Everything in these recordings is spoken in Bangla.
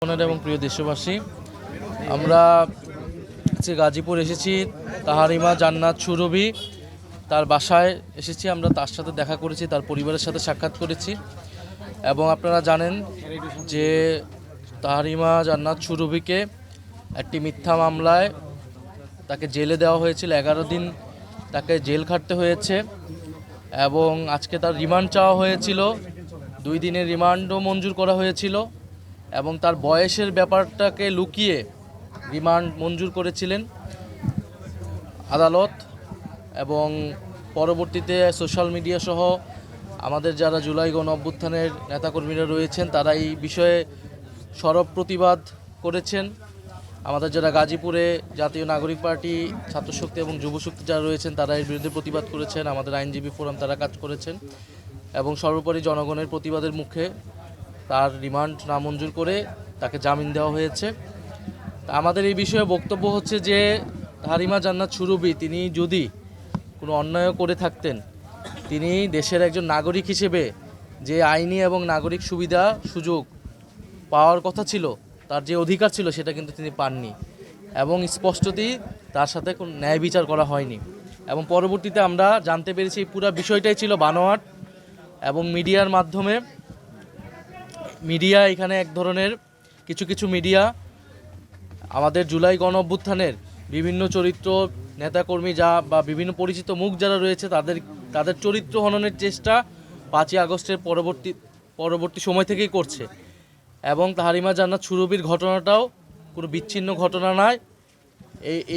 এবং প্রিয় দেশবাসী, আমরা গাজীপুর এসেছি। তাহারিমা জান্নাত সুরভি তার বাসায় এসেছি। আমরা তার সাথে দেখা করেছি, তার পরিবারের সাথে সাক্ষাৎ করেছি। এবং আপনারা জানেন যে তাহারিমা জান্নাত সুরভিকে একটি মিথ্যা মামলায় তাকে জেলে দেওয়া হয়েছিল। 11 দিন তাকে জেল খাটতে হয়েছে এবং আজকে তার রিমান্ড চাওয়া হয়েছিল। 2 দিনের রিমান্ডও মঞ্জুর করা হয়েছিল এবং তার বয়সের ব্যাপারটাকে লুকিয়ে রিমান্ড মঞ্জুর করেছিলেন আদালত। এবং পরবর্তীতে সোশ্যাল মিডিয়া সহ আমাদের যারা জুলাই গণ অভ্যুত্থানের নেতাকর্মীরা রয়েছেন তারা এই বিষয়ে সরব প্রতিবাদ করেছেন। আমাদের যারা গাজীপুরে জাতীয় নাগরিক পার্টি, ছাত্রশক্তি এবং যুবশক্তি যারা রয়েছেন তারা এর বিরুদ্ধে প্রতিবাদ করেছেন। আমাদের আইনজীবী ফোরাম তারা কাজ করেছেন এবং সর্বোপরি জনগণের প্রতিবাদের মুখে তার রিমান্ড নামঞ্জুর করে তাকে জামিন দেওয়া হয়েছে। আমাদের এই বিষয়ে বক্তব্য হচ্ছে যে তাহারিমা জান্নাত সুরভি তিনি যদি কোনো অন্যায় করে থাকতেন, তিনি দেশের একজন নাগরিক হিসেবে যে আইনি এবং নাগরিক সুবিধা সুযোগ পাওয়ার কথা ছিল, তার যে অধিকার ছিল সেটা কিন্তু তিনি পাননি এবং স্পষ্টতই তার সাথে কোনো ন্যায় বিচার করা হয়নি। এবং পরবর্তীতে আমরা জানতে পেরেছি এই পুরো বিষয়টাই ছিল বানোয়াট এবং মিডিয়ার মাধ্যমে মিডিয়া এখানে এক ধরনের কিছু মিডিয়া আমাদের জুলাই গণ অভ্যুত্থানের বিভিন্ন চরিত্র, নেতাকর্মী বা বিভিন্ন পরিচিত মুখ যারা রয়েছে তাদের চরিত্র হননের চেষ্টা 5ই আগস্টের পরবর্তী সময় থেকেই করছে। এবং তাহারিমা জান্নাত সুরভির ঘটনাটাও কোনো বিচ্ছিন্ন ঘটনা নয়।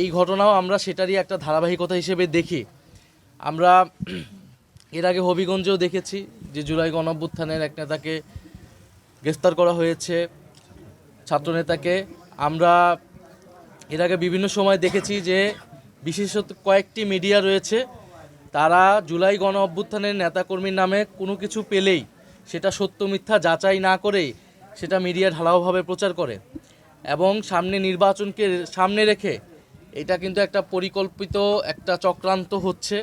এই ঘটনাও আমরা সেটারই একটা ধারাবাহিকতা হিসেবে দেখি। আমরা এর আগে হবিগঞ্জেও দেখেছি যে জুলাই গণ অভ্যুত্থানের এক নেতাকে গ্রেফতার করা হয়েছে, ছাত্রনেতাকে। আমরা এর আগে বিভিন্ন সময় দেখেছি যে বিশেষত কয়েকটি মিডিয়া রয়েছে তারা জুলাই গণ অভ্যুত্থানের নেতাকর্মীর নামে কোনো কিছু পেলেই সেটা সত্য মিথ্যা যাচাই না করেই সেটা মিডিয়া ঢালাওভাবে প্রচার করে এবং সামনে নির্বাচনকে সামনে রেখে এটা কিন্তু একটা পরিকল্পিত একটা চক্রান্ত হচ্ছে।